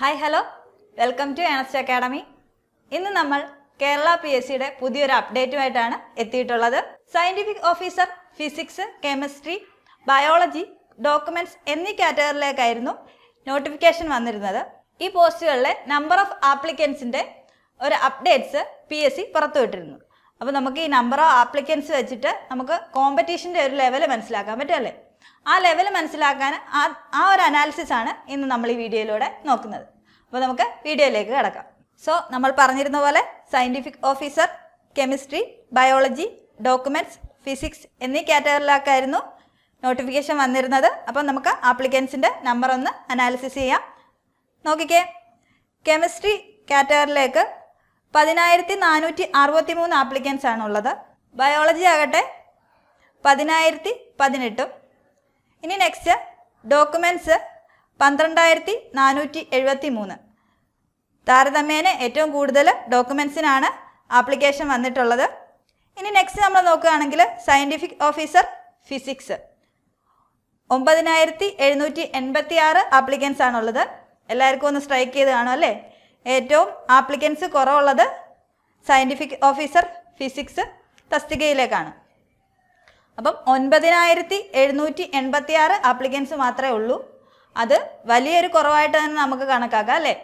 Hi hello welcome to Ernest academy. ഇന്ന് നമ്മൾ കേരള PSCയുടെ പുതിയൊരു അപ്ഡേറ്റുമായിട്ടാണ് എത്തിയിട്ടുള്ളത്. Scientific officer physics, chemistry, biology, documents എന്നീ കാറ്റഗറിയിലേക്കായിരുന്നു നോട്ടിഫിക്കേഷൻ വന്നിരുന്നത്. ഈ പോസ്റ്റുകളിലെ നമ്പർ ഓഫ് ആപ്ലിക്കൻസിന്റെ ഒരു അപ്ഡേറ്റ്സ് PSC പുറത്തുവിട്ടിരുന്നു. അപ്പോൾ നമുക്ക് ഈ നമ്പർ ഓഫ് ആപ്ലിക്കൻസ് വെച്ചിട്ട് നമുക്ക് കോമ്പറ്റീഷൻ്റെ ഒരു ലെവൽ മനസ്സിലാക്കാൻ പറ്റുമല്ലേ? ആ ലെവൽ മനസ്സിലാക്കാൻ ആ ഒരു അനാലിസിസ് ആണ് ഇന്ന് നമ്മൾ ഈ വീഡിയോയിലൂടെ നോക്കുന്നത്. അപ്പോൾ നമുക്ക് വീഡിയോയിലേക്ക് കിടക്കാം. സോ നമ്മൾ പറഞ്ഞിരുന്ന പോലെ scientific officer, chemistry, biology, documents, physics എന്നീ കാറ്റഗറിയിലേക്കായിരുന്നു നോട്ടിഫിക്കേഷൻ വന്നിരുന്നത്. അപ്പം നമുക്ക് ആപ്ലിക്കൻസിൻ്റെ നമ്പർ ഒന്ന് അനാലിസിസ് ചെയ്യാം. നോക്കിക്കേ, കെമിസ്ട്രി കാറ്റഗറിയിലേക്ക് 10,463 ആപ്ലിക്കൻസ് ആണുള്ളത്. ബയോളജി ആകട്ടെ 10,018. ഇനി നെക്സ്റ്റ് ഡോക്യുമെൻറ്റ്സ് 12,473. താരതമ്യേന ഏറ്റവും കൂടുതൽ ഡോക്യുമെൻറ്റ്സിനാണ് ആപ്ലിക്കേഷൻ വന്നിട്ടുള്ളത്. ഇനി നെക്സ്റ്റ് നമ്മൾ നോക്കുകയാണെങ്കിൽ സയൻറ്റിഫിക് ഓഫീസർ ഫിസിക്സ് 9,786 ആപ്ലിക്കൻസ് ആണുള്ളത്. എല്ലാവർക്കും ഒന്ന് സ്ട്രൈക്ക് ചെയ്ത് കാണും അല്ലേ? ഏറ്റവും ആപ്ലിക്കൻസ് കുറവുള്ളത് സയൻറ്റിഫിക് ഓഫീസർ ഫിസിക്സ് തസ്തികയിലേക്കാണ്. അപ്പം 9,786 ആപ്ലിക്കൻസ് മാത്രമേ ഉള്ളൂ. അത് വലിയൊരു കുറവായിട്ട് തന്നെ നമുക്ക് കണക്കാക്കാം അല്ലേ?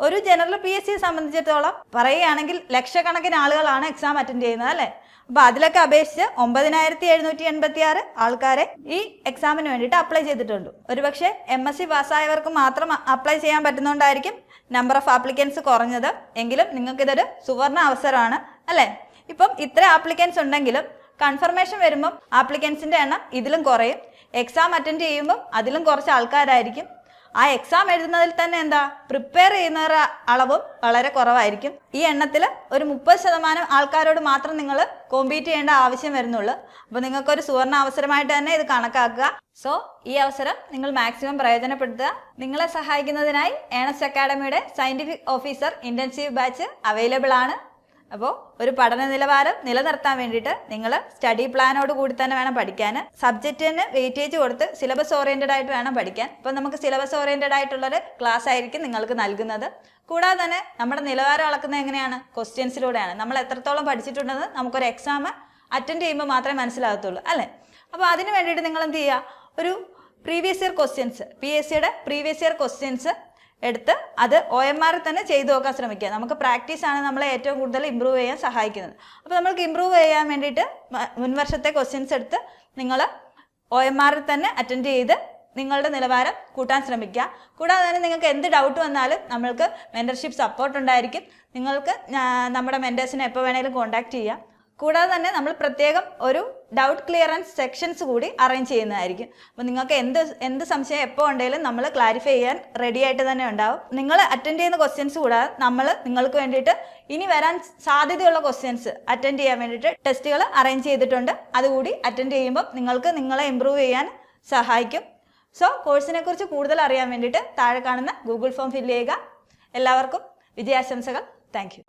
ഒരു ജനറൽ PSCയെ സംബന്ധിച്ചിടത്തോളം പറയുകയാണെങ്കിൽ ലക്ഷക്കണക്കിന് ആളുകളാണ് എക്സാം അറ്റൻഡ് ചെയ്യുന്നത് അല്ലേ? അപ്പോൾ അതിലൊക്കെ അപേക്ഷിച്ച് 9,786 ആൾക്കാരെ ഈ എക്സാമിന് വേണ്ടിയിട്ട് അപ്ലൈ ചെയ്തിട്ടുണ്ട്. ഒരുപക്ഷെ MSc പാസ്സായവർക്ക് മാത്രം അപ്ലൈ ചെയ്യാൻ പറ്റുന്നതുകൊണ്ടായിരിക്കും നമ്പർ ഓഫ് ആപ്ലിക്കൻസ് കുറഞ്ഞത്. എങ്കിലും നിങ്ങൾക്കിതൊരു സുവർണ അവസരമാണ് അല്ലേ? ഇപ്പം ഇത്ര ആപ്ലിക്കൻസ് ഉണ്ടെങ്കിലും കൺഫർമേഷൻ വരുമ്പം ആപ്ലിക്കൻസിൻ്റെ എണ്ണം ഇതിലും കുറയും. എക്സാം അറ്റൻഡ് ചെയ്യുമ്പം അതിലും കുറച്ച് ആൾക്കാരായിരിക്കും. ആ എക്സാം എഴുതുന്നതിൽ തന്നെ എന്താ പ്രിപ്പയർ ചെയ്യുന്നവരുടെ അളവും വളരെ കുറവായിരിക്കും. ഈ എണ്ണത്തിൽ ഒരു 30% ആൾക്കാരോട് മാത്രം നിങ്ങൾ കോമ്പീറ്റ് ചെയ്യേണ്ട ആവശ്യം വരുന്നുള്ളൂ. അപ്പോൾ നിങ്ങൾക്കൊരു സുവർണ അവസരമായിട്ട് തന്നെ ഇത് കണക്കാക്കുക. സോ ഈ അവസരം നിങ്ങൾ മാക്സിമം പ്രയോജനപ്പെടുത്തുക. നിങ്ങളെ സഹായിക്കുന്നതിനായി ഏണസ്റ്റ് അക്കാഡമിയുടെ scientific officer intensive batch available ആണ്. അപ്പോൾ ഒരു പഠന നിലവാരം നിലനിർത്താൻ വേണ്ടിയിട്ട് നിങ്ങൾ സ്റ്റഡി പ്ലാനോട് കൂടി തന്നെ വേണം പഠിക്കാൻ. സബ്ജക്റ്റിന് വെയിറ്റേജ് കൊടുത്ത് സിലബസ് ഓറിയൻറ്റഡ് ആയിട്ട് വേണം പഠിക്കാൻ. അപ്പോൾ നമുക്ക് സിലബസ് ഓറിയൻറ്റഡ് ആയിട്ടുള്ളൊരു ക്ലാസ് ആയിരിക്കും നിങ്ങൾക്ക് നൽകുന്നത്. കൂടാതെ തന്നെ നമ്മുടെ നിലവാരം അളക്കുന്നത് എങ്ങനെയാണ്? ക്വസ്റ്റ്യൻസിലൂടെയാണ്. നമ്മൾ എത്രത്തോളം പഠിച്ചിട്ടുണ്ടെന്ന് നമുക്കൊരു എക്സാം അറ്റൻഡ് ചെയ്യുമ്പോൾ മാത്രമേ മനസ്സിലാകത്തുള്ളൂ അല്ലേ? അപ്പോൾ അതിന് വേണ്ടിയിട്ട് നിങ്ങൾ എന്ത് ചെയ്യുക? ഒരു പ്രീവിയസ് ഇയർ ക്വസ്റ്റ്യൻസ്, PSCയുടെ പ്രീവിയസ് ഇയർ ക്വസ്റ്റ്യൻസ് എടുത്ത് അത് OMR തന്നെ ചെയ്തു നോക്കാൻ ശ്രമിക്കുക. നമുക്ക് പ്രാക്ടീസാണ് നമ്മളെ ഏറ്റവും കൂടുതൽ ഇമ്പ്രൂവ് ചെയ്യാൻ സഹായിക്കുന്നത്. അപ്പോൾ നമുക്ക് ഇമ്പ്രൂവ് ചെയ്യാൻ വേണ്ടിയിട്ട് മുൻവർഷത്തെ ക്വസ്റ്റ്യൻസ് എടുത്ത് നിങ്ങൾ OMR തന്നെ അറ്റൻഡ് ചെയ്ത് നിങ്ങളുടെ നിലവാരം കൂട്ടാൻ ശ്രമിക്കുക. കൂടാതെ തന്നെ നിങ്ങൾക്ക് എന്ത് ഡൗട്ട് വന്നാലും നമ്മൾക്ക് മെൻറ്റർഷിപ്പ് സപ്പോർട്ട് ഉണ്ടായിരിക്കും. നിങ്ങൾക്ക് നമ്മുടെ മെൻറ്റേഴ്സിനെ എപ്പോൾ വേണേലും കോൺടാക്ട് ചെയ്യാം. കൂടാതെ തന്നെ നമ്മൾ പ്രത്യേകം ഒരു ഡൗട്ട് ക്ലിയറൻസ് സെക്ഷൻസ് കൂടി അറേഞ്ച് ചെയ്യുന്നതായിരിക്കും. അപ്പോൾ നിങ്ങൾക്ക് എന്ത് സംശയം എപ്പോൾ ഉണ്ടെങ്കിലും നമ്മൾ ക്ലാരിഫൈ ചെയ്യാൻ റെഡി ആയിട്ട് തന്നെ ഉണ്ടാവും. നിങ്ങൾ അറ്റൻഡ് ചെയ്യുന്ന ക്വസ്റ്റ്യൻസ് കൂടാതെ നമ്മൾ നിങ്ങൾക്ക് വേണ്ടിയിട്ട് ഇനി വരാൻ സാധ്യതയുള്ള ക്വസ്റ്റ്യൻസ് അറ്റൻഡ് ചെയ്യാൻ വേണ്ടിയിട്ട് ടെസ്റ്റുകൾ അറേഞ്ച് ചെയ്തിട്ടുണ്ട്. അതുകൂടി അറ്റൻഡ് ചെയ്യുമ്പോൾ നിങ്ങൾക്ക് നിങ്ങളെ ഇമ്പ്രൂവ് ചെയ്യാൻ സഹായിക്കും. സോ കോഴ്സിനെ കുറിച്ച് കൂടുതൽ അറിയാൻ വേണ്ടിയിട്ട് താഴെ കാണുന്ന ഗൂഗിൾ ഫോം ഫില്ല് ചെയ്യുക. എല്ലാവർക്കും വിജയാശംസകൾ. Thank you.